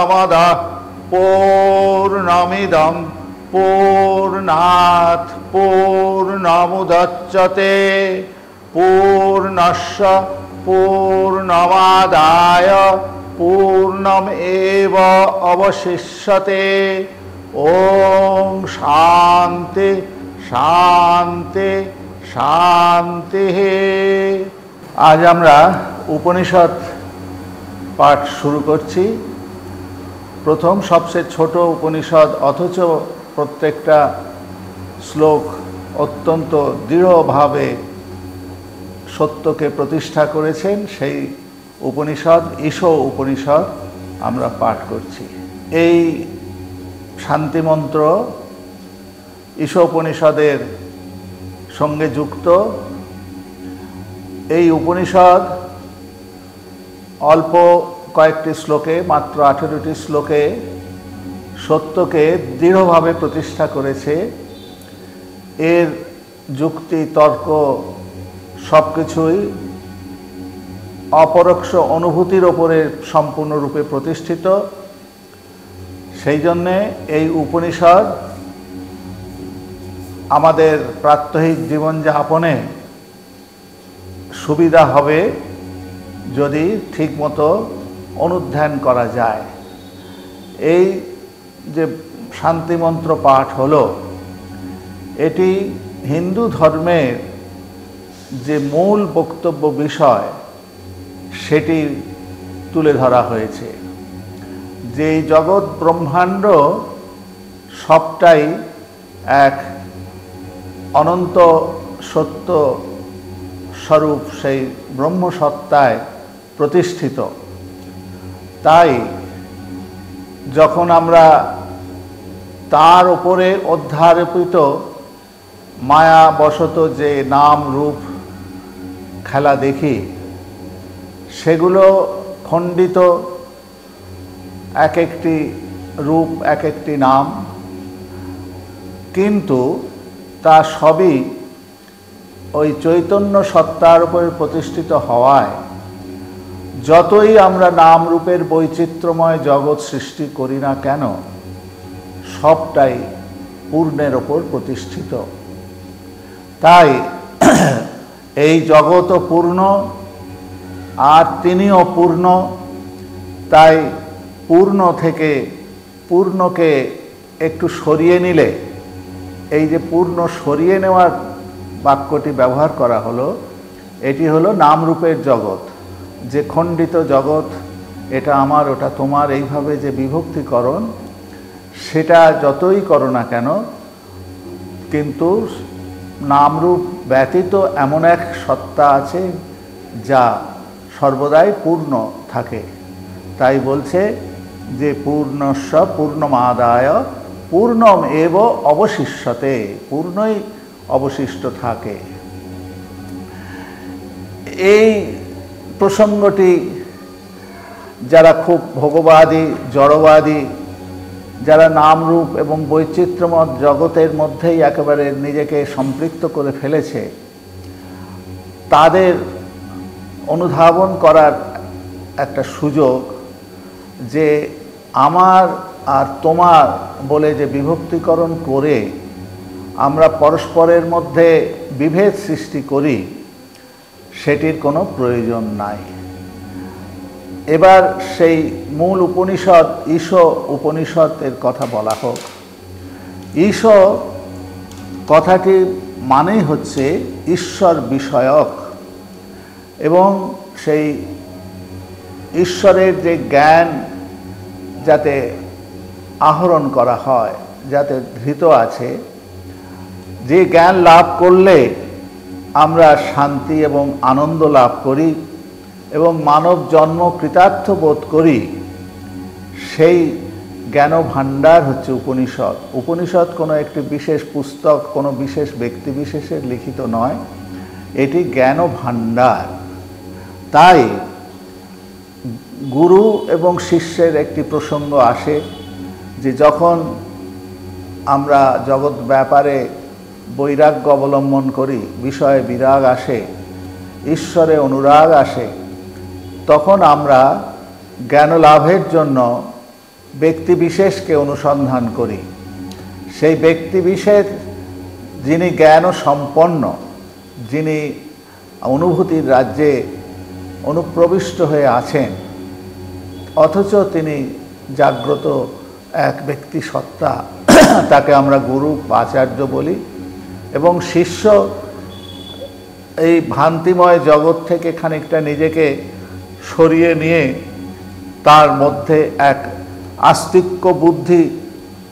पूर्णमदः पूर्णमिदं पूर्णात् पूर्णमुदच्यते पूर्णस्य पूर्णमादाय पूर्णमेव अवशिष्यते। ओम शांति शांति शांति। आज আমরা उपनिषद पाठ शुरू करছি। प्रथम सबसे छोट उपनिषद अथच प्रत्येकटा श्लोक अत्यंत दृढ़भावे सत्य के प्रतिष्ठा करेছেন সেই उपनिषद ईशो उपनिषद আমরা पाठ করছি। এই शांति मंत्र ईशो उपनिषदेर संगे जुक्त। এই उपनिषद अल्प कয়েকটি श्लोके मात्र 18টি श्लोके सत्य के दृढ़भावे प्रतिष्ठा करेছে। एर जुक्ति तर्क सबकिछुई अपरोक्ष अनुभूतिर ओपरे सम्पूर्ण रूपे प्रतिष्ठित। সেই জন্যে এই उपनिषद आमादेर प्रात्यहिक जीवन यापने सुविधा हबे यदि ठीक मतो अनुध्यान करा जाए। এই যে शांति मंत्र पाठ हलो एटी हिंदू धर्मेर जे मूल बक्तव्य विषय सेटी तुले धरा हয়েছে। যে जगत ब्रह्मांड सबटाई एक अनंत सत्य स्वरूप से ब्रह्म सत्ताय प्रतिष्ठित। ताई जखन आमरा तार उपरे अध्यारोपित माया बशत जे नाम रूप खेला देखी सेगुलो खंडित एक एकटी रूप एक एकटी नाम, किन्तु ता सबई ओई चैतन्य सत्तार उपर प्रतिष्ठित हवाय যতই আমরা नाम रूपेर বৈচিত্র্যময় जगत सृष्टि करी ना केन सबटाई पूर्णेर ओपर प्रतिष्ठित। ताई এই जगत पूर्ण আর তিনিও पूर्ण। ताई पूर्ण थेके पूर्ण के एकटू सरिये निले এই যে पूर्ण सरिये नेওয়ার বাক্যটি ব্যবহার করা হলো এটি হলো नाम रूपेर जगत। যে খণ্ডিত জগৎ এটা আমার ওটা তোমার এইভাবে যে বিভক্তিকরণ সেটা যতই করো না কেন কিন্তু নামরূপ ব্যতীত এমন এক সত্তা আছে যা সর্বদাই পূর্ণ থাকে। তাই বলছে যে পূর্ণস্য পূর্ণমাদায় পূর্ণম এব অবশিষ্যতে, পূর্ণই অবশিষ্ট থাকে। এই प्रसंगटी যারা খুব ভোগবাদী জড়বাদী যারা নাম রূপ এবং বৈচিত্র্যময় জগতের মধ্যেই একেবারে নিজেকে সম্পৃক্ত করে ফেলেছে তাদের অনুধাবন করার একটা সুযোগ যে আমার আর তোমার বলে যে বিভক্তিকরণ করে আমরা পরস্পরের মধ্যে বিভেদ সৃষ্টি করি সেটির কোনো প্রয়োজন নাই। এবার সেই মূল উপনিষদ ঈশো উপনিষদের কথা বলা হোক। ঈশো কথাটি মানেই হচ্ছে ঈশ্বর বিষয়ক এবং সেই ঈশ্বরের যে জ্ঞান যাতে আহরণ করা হয় যাতে ধৃত আছে, যে জ্ঞান লাভ করলে আমরা শান্তি এবং আনন্দ লাভ করি এবং মানব জন্ম কৃতার্থ বোধ করি, সেই জ্ঞান ভাণ্ডার হচ্ছে উপনিষদ। উপনিষদ কোনো একটি বিশেষ পুস্তক কোনো বিশেষ ব্যক্তি বিশেষের লিখিত নয়, এটি জ্ঞান ভাণ্ডার। তাই গুরু এবং শিষ্যের একটি প্রসঙ্গ আসে যে যখন আমরা জগৎ ব্যাপারে বৈরাগ্য অবলম্বন করি, বিষয়ে বিরাগ আসে, ঈশ্বরে অনুরাগ আসে, তখন আমরা জ্ঞান লাভের জন্য ব্যক্তি বিশেষকে অনুসন্ধান করি, সেই ব্যক্তি বিশেষ যিনি জ্ঞান সম্পন্ন, যিনি অনুভূতির রাজ্যে অনুপ্রবিষ্ট হয়ে আছেন, অথচ তিনি জাগ্রত এক ব্যক্তি সত্তা, তাকে আমরা গুরু বা আচার্য বলি। এবং শিষ্য এই ভ্রান্তিময় জগৎ থেকে খানিকটা নিজেকে সরিয়ে নিয়ে তার মধ্যে এক আস্তিক্য বুদ্ধি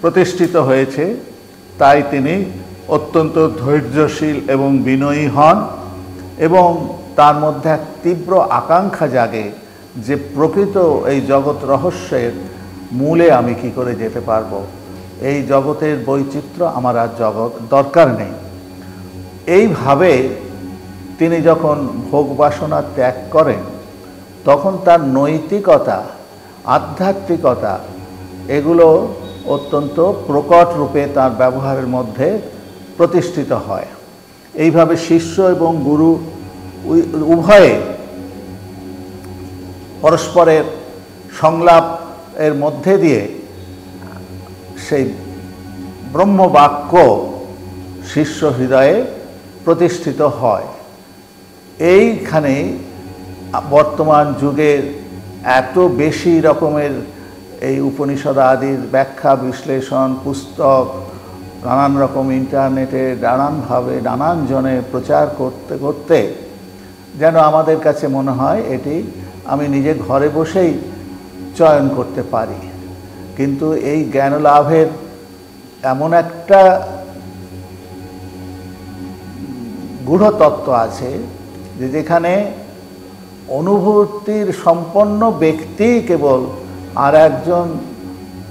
প্রতিষ্ঠিত হয়েছে, তাই তিনি অত্যন্ত ধৈর্যশীল এবং বিনয়ী হন এবং তার মধ্যে এক তীব্র আকাঙ্ক্ষা জাগে যে প্রকৃত এই জগৎ রহস্যের মূলে আমি কি করে যেতে পারবো, এই জগতের বৈচিত্র্য আমার আর জগৎ দরকার নেই। এইভাবে তিনি যখন ভোগ বাসনা ত্যাগ করেন তখন তার নৈতিকতা, আধ্যাত্মিকতা এগুলো অত্যন্ত প্রকট রূপে তার ব্যবহারের মধ্যে প্রতিষ্ঠিত হয়। এইভাবে শিষ্য এবং গুরু উভয়ে পরস্পরের সংলাপ এর মধ্যে দিয়ে সেই ব্রহ্মবাক্য শিষ্য হৃদয়ে প্রতিষ্ঠিত হয়। এইখানে বর্তমান যুগের এত বেশি রকমের এই উপনিষদ আদির ব্যাখ্যা বিশ্লেষণ পুস্তক নানান রকম ইন্টারনেটে নানানভাবে নানান জনে প্রচার করতে করতে যেন আমাদের কাছে মনে হয় এটি আমি নিজে ঘরে বসেই চয়ন করতে পারি। কিন্তু এই জ্ঞান লাভের এমন একটা গূঢ় তত্ত্ব আছে যে যেখানে অনুভূতির সম্পন্ন ব্যক্তি কেবল আর একজন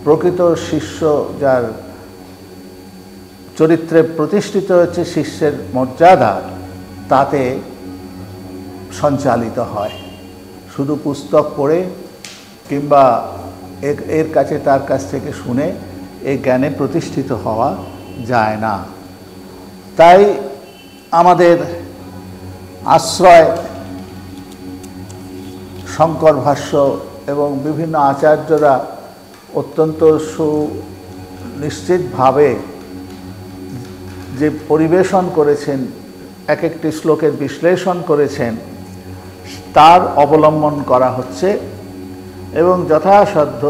প্রকৃত শিষ্য, যার চরিত্রে প্রতিষ্ঠিত হচ্ছে শিষ্যের মর্যাদা, তাতে সঞ্চালিত হয়। শুধু পুস্তক পড়ে কিংবা এর কাছে তার কাছ থেকে শুনে এই জ্ঞানে প্রতিষ্ঠিত হওয়া যায় না। তাই আমাদের আশ্রয় শঙ্কর ভাষ্য এবং বিভিন্ন আচার্যরা অত্যন্ত সুনিশ্চিতভাবে যে পরিবেশন করেছেন, এক একটি শ্লোকের বিশ্লেষণ করেছেন, তার অবলম্বন করা হচ্ছে এবং যথাসাধ্য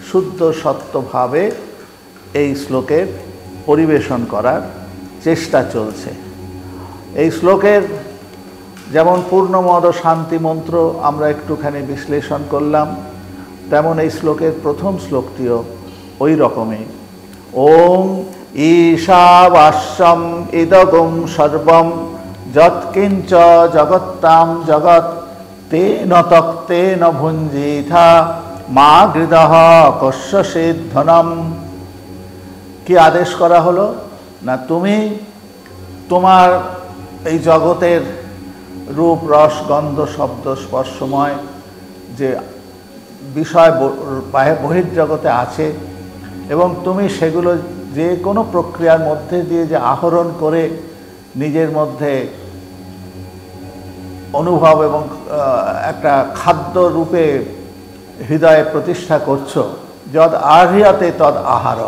শুদ্ধ সত্যভাবে এই শ্লোকের পরিবেশন করার চেষ্টা চলছে। এই শ্লোকের যেমন পূর্ণমদ শান্তি মন্ত্র আমরা একটুখানি বিশ্লেষণ করলাম, তেমন এই শ্লোকের প্রথম শ্লোকটিও ওই রকমই। ওম ঈশাবাস্যম ইদগম সর্বম যৎকিঞ্চ জগত্তাম জগৎ তেন তক্তেন ভুঞ্জিথা মা গৃদহ কস্যসিদ ধনম। কি আদেশ করা হলো না, তুমি তোমার এই জগতের রূপ রস গন্ধ শব্দ স্পর্শময় যে বিষয় বহির্জগতে আছে এবং তুমি সেগুলো যে কোনো প্রক্রিয়ার মধ্যে দিয়ে যে আহরণ করে নিজের মধ্যে অনুভব এবং একটা খাদ্য রূপে হৃদয়ে প্রতিষ্ঠা করছো, যদ আহ্রিয়তে তদ আহার।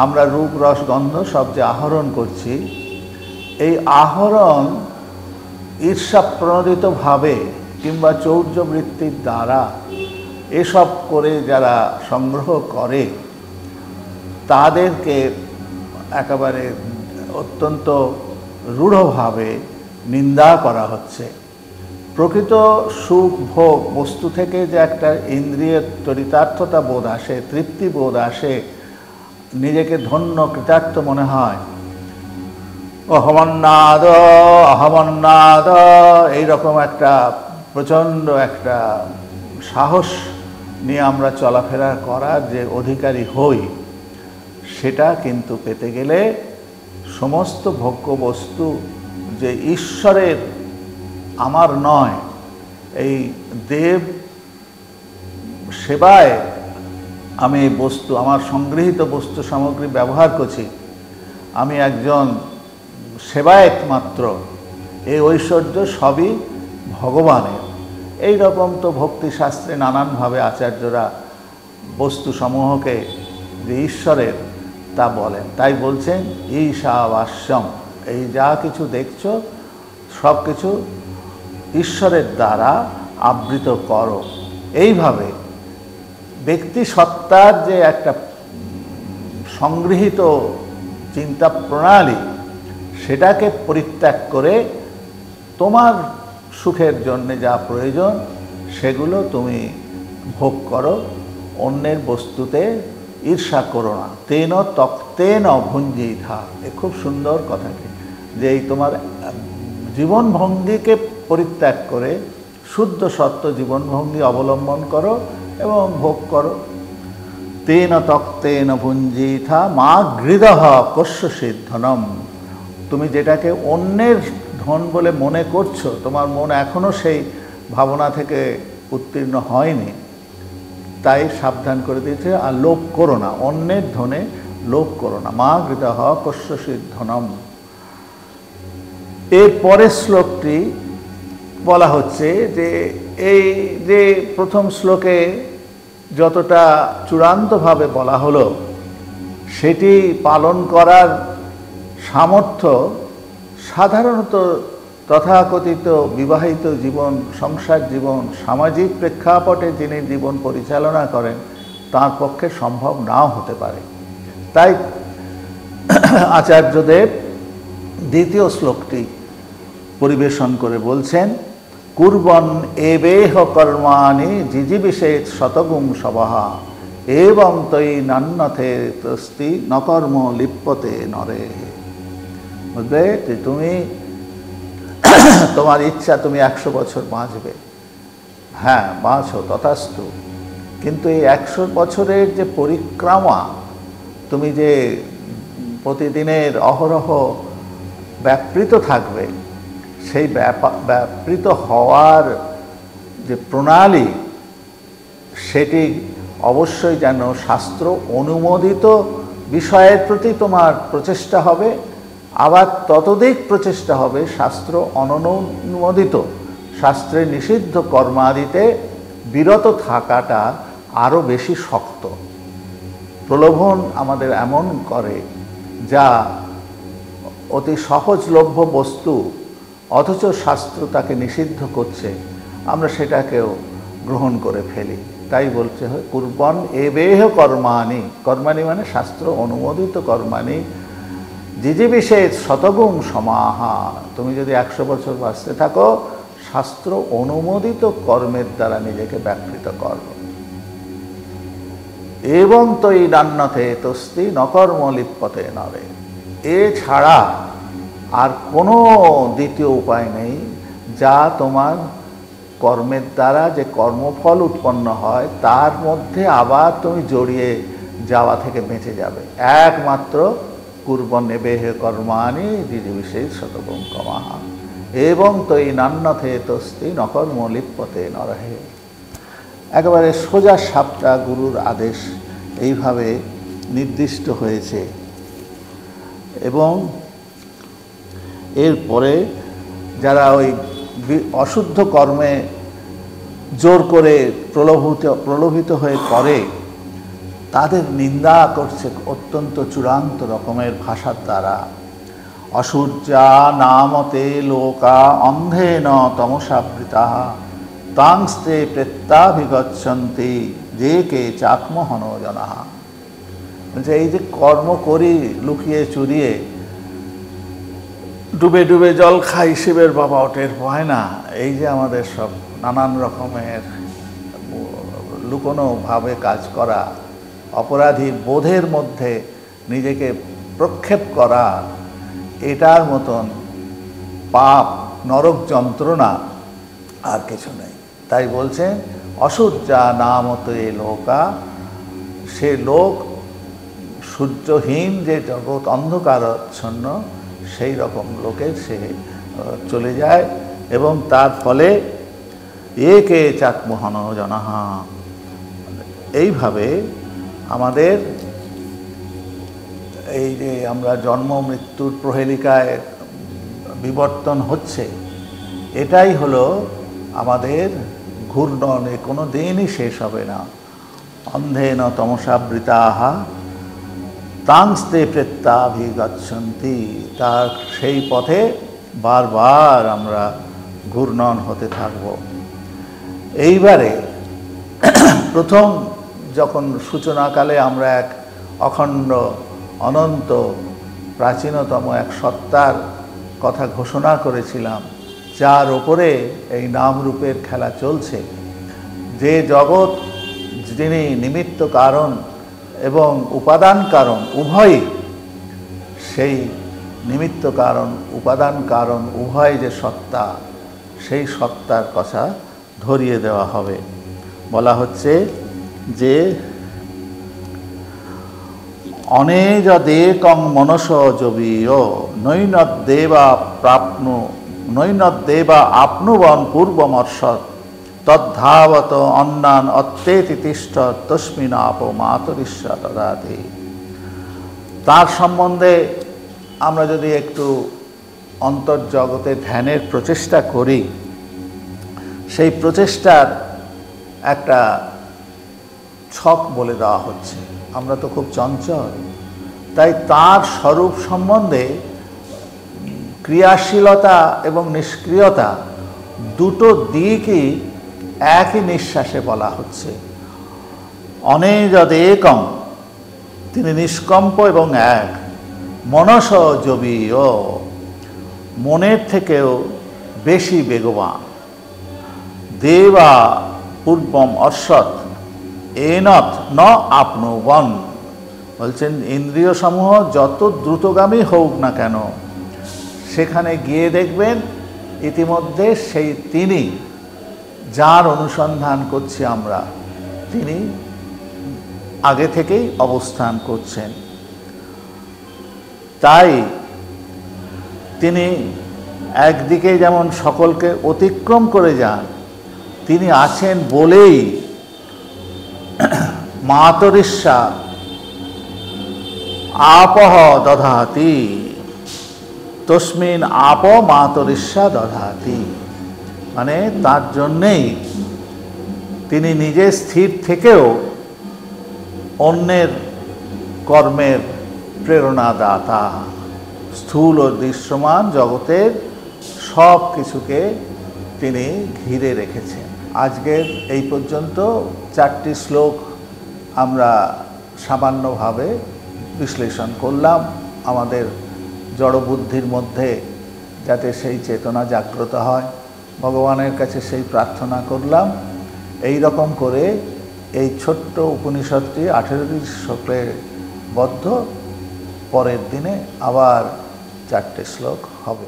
আমরা রূপ রস গন্ধ সব যে আহরণ করছি, এই আহরণ ঈর্ষাপ্রণোদিতভাবে কিংবা চৌর্যবৃত্তির দ্বারা এসব করে যারা সংগ্রহ করে তাদেরকে একেবারে অত্যন্ত রূঢ়ভাবে নিন্দা করা হচ্ছে। প্রকৃত সুখ ভোগ বস্তু থেকে যে একটা ইন্দ্রিয়ের চরিতার্থতা বোধ আসে, তৃপ্তি বোধ আসে, নিজেকে ধন্য কৃতার্থ মনে হয়, অহমন্নাদ অহমন্নাদ এইরকম একটা প্রচণ্ড একটা সাহস নিয়ে আমরা চলাফেরা করার যে অধিকারী হই, সেটা কিন্তু পেতে গেলে সমস্ত ভোগ্য বস্তু যে ঈশ্বরের আমার নয়, এই দেব সেবায় আমি এই বস্তু আমার সংগৃহীত বস্তু সামগ্রী ব্যবহার করছি, আমি একজন সেবায়ত মাত্র, এই ঐশ্বর্য সবই ভগবানের। এই রকম তো ভক্তিশাস্ত্রে নানানভাবে আচার্যরা বস্তুসমূহকে যে ঈশ্বরের তা বলেন। তাই বলছেন ঈশাবাস্যম, এই যা কিছু দেখছো সব কিছু ঈশ্বরের দ্বারা আবৃত করো। এইভাবে ব্যক্তি সত্তার যে একটা সংগৃহীত চিন্তা প্রণালী, সেটাকে পরিত্যাগ করে তোমার সুখের জন্য যা প্রয়োজন সেগুলো তুমি ভোগ করো, অন্যের বস্তুতে ঈর্ষা করো না। তেন তক্তেন ভুঞ্জিথা, এ খুব সুন্দর কথাটি, যে এই তোমার জীবনভঙ্গিকে পরিত্যাগ করে শুদ্ধ সত্য জীবনভঙ্গি অবলম্বন করো এবং ভোগ করো। তেন তক্তেন ভুঞ্জিথা মা গৃদহ কস্যচিৎ ধনম, তুমি যেটাকে অন্যের ধন বলে মনে করছো, তোমার মন এখনও সেই ভাবনা থেকে উত্তীর্ণ হয়নি, তাই সাবধান করে দিয়েছে। আর লোভ করো না, অন্যের ধনে লোভ করো না। মা গৃদহ কস্যচিৎ ধনম। এর পরের শ্লোকটি বলা হচ্ছে যে এই যে প্রথম শ্লোকে যতটা চূড়ান্তভাবে বলা হলো, সেটি পালন করার সামর্থ্য সাধারণত তথাকথিত বিবাহিত জীবন, সংসার জীবন, সামাজিক প্রেক্ষাপটে যিনি জীবন পরিচালনা করেন তার পক্ষে সম্ভব নাও হতে পারে। তাই আচার্যদেব দ্বিতীয় শ্লোকটি পরিবেশন করে বলছেন, কুর্বন এবেহ কর্মাণি জিজিবিষেদ শতগুম সবাহা এবং তৈ নান্যথে তস্তি নকর্ম লিপ্যতে নরে। বুঝলে, তুমি তোমার ইচ্ছা তুমি 100 বছর বাঁচবে, হ্যাঁ বাঁচো, তথাস্তু, কিন্তু এই 100 বছরের যে পরিক্রমা, তুমি যে প্রতিদিনের অহরহ ব্যাপৃত থাকবে, সেই ব্যাপৃত হওয়ার যে প্রণালী, সেটি অবশ্যই যেন শাস্ত্র অনুমোদিত বিষয়ের প্রতি তোমার প্রচেষ্টা হবে, আবার ততোধিক প্রচেষ্টা হবে শাস্ত্র অননুমোদিত, শাস্ত্রে নিষিদ্ধ কর্মাদিতে বিরত থাকাটা আরও বেশি শক্ত। প্রলোভন আমাদের এমন করে যা অতি সহজলভ্য বস্তু, অথচ শাস্ত্র তাকে নিষিদ্ধ করছে, আমরা সেটাকেও গ্রহণ করে ফেলি। তাই বলতে হয় কুর্বন এবেহ কর্মাণি, কর্মাণি মানে শাস্ত্র অনুমোদিত কর্মাণি, জিজিবিষেদ শতগুম সমাহা, তুমি যদি 100 বছর বাঁচতে থাকো শাস্ত্র অনুমোদিত কর্মের দ্বারা নিজেকে ব্যাপৃত করো। এবং তৈ নান্যথে তস্তি নকর্ম লিপ্যতে নরে, এছাড়া আর কোনো দ্বিতীয় উপায় নেই যা তোমার কর্মের দ্বারা যে কর্মফল উৎপন্ন হয় তার মধ্যে আবার তুমি জড়িয়ে যাওয়া থেকে বেঁচে যাবে। একমাত্র কুর্বন এবেহ কর্মাণি জিজিবিষেদ শতগুম সমাহা এবং তৈ নান্যথে তস্তি নকর্ম লিপ্যতে নরহে। একেবারে সোজা সাপটা গুরুর আদেশ এইভাবে নির্দিষ্ট হয়েছে। এবং এরপরে যারা ওই অশুদ্ধ কর্মে জোর করে প্রলোভিত হয়ে করে, তাদের নিন্দা করছে অত্যন্ত চূড়ান্ত রকমের ভাষার দ্বারা। অসূর্যা নামতে লোকা অন্ধেন তমসাবৃতা তাংস্তে প্রেত্যাভিগচ্ছন্তি যে কে চাকমোহন জনা। বলছে এই যে কর্ম করি লুকিয়ে চুরিয়ে, ডুবে ডুবে জল খাই শিবের বাবা টের পায় না, এই যে আমাদের সব নানান রকমের লুকোনোভাবে কাজ করা, অপরাধীর বোধের মধ্যে নিজেকে প্রক্ষেপ করা, এটার মতন পাপ নরক যন্ত্রণা আর কিছু নেই। তাই বলছেন অসূর্যা নামতে লোকা, সে লোক সূর্যহীন যে জগৎ অন্ধকারাচ্ছন্ন, সেই রকম লোকের সে চলে যায় এবং তার ফলে একে চাকমোহন জনাহা। এইভাবে আমাদের এই যে আমরা জন্ম মৃত্যুর প্রহেলিকায় বিবর্তন হচ্ছে, এটাই হলো আমাদের ঘূর্ণন, কোনো দিনই শেষ হবে না। অন্ধেন তমসাবৃতাহ তাংস্তে প্রেত্যাভিগচ্ছন্তি। তার সেই পথে বারবার আমরা ঘূর্ণন হতে থাকব। এইবারে প্রথম যখন সূচনাকালে আমরা এক অখণ্ড অনন্ত প্রাচীনতম এক সত্তার কথা ঘোষণা করেছিলাম, যার ওপরে এই নামরূপের খেলা চলছে, যে জগৎ যিনি নিমিত্ত কারণ এবং উপাদান কারণ উভয়ই, সেই নিমিত্ত কারণ উপাদান কারণ উভয় যে সত্তা, সেই সত্তার কথা ধরিয়ে দেওয়া হবে। বলা হচ্ছে যে অনেজদেকং মনসজবীয় নৈনদ্দেবা আপনুবন পূর্বমর্ষৎ তদ্ধাবত অন্নান অত্যেতি তিষ্ঠ তস্মিন আপ মাতরিষ্যা দদাতি। তার সম্বন্ধে আমরা যদি একটু অন্তর্জগতে ধ্যানের প্রচেষ্টা করি, সেই প্রচেষ্টার একটা ছক বলে দেওয়া হচ্ছে। আমরা তো খুব চঞ্চল, তাই তার স্বরূপ সম্বন্ধে ক্রিয়াশীলতা এবং নিষ্ক্রিয়তা দুটো দিকই একই নিঃশ্বাসে বলা হচ্ছে। অনেজদেকং, তিনি নিষ্কম্প এবং এক। মনসজবীয়, মনের থেকেও বেশি বেগবান। দেবা পূর্বম অর্ষৎ এনত ন আপনুবন, বলছেন ইন্দ্রিয় সমূহ যত দ্রুতগামী হোক না কেন, সেখানে গিয়ে দেখবেন ইতিমধ্যে সেই তিনি যার অনুসন্ধান করছি আমরা, তিনি আগে থেকেই অবস্থান করছেন। তাই তিনি একদিকে যেমন সকলকে অতিক্রম করে যান, তিনি আছেন বলেই মাতরিষ্যা আপহ দধাতি, তস্মিন আপ মাতরিষ্যা দধাতি, মানে তার জন্যেই তিনি নিজে স্থির থেকেও অন্যের কর্মের প্রেরণাদাতা। স্থূল ও দৃশ্যমান জগতের সব কিছুকে তিনি ঘিরে রেখেছেন। আজকের এই পর্যন্ত 4টি শ্লোক আমরা সামান্যভাবে বিশ্লেষণ করলাম, আমাদের জড়বুদ্ধির মধ্যে যাতে সেই চেতনা জাগ্রত হয়, ভগবানের কাছে সেই প্রার্থনা করলাম। এই রকম করে এই ছোট্ট উপনিষদটি 18টি শ্লোকে বদ্ধ। পরের দিনে আবার 4টে শ্লোক হবে।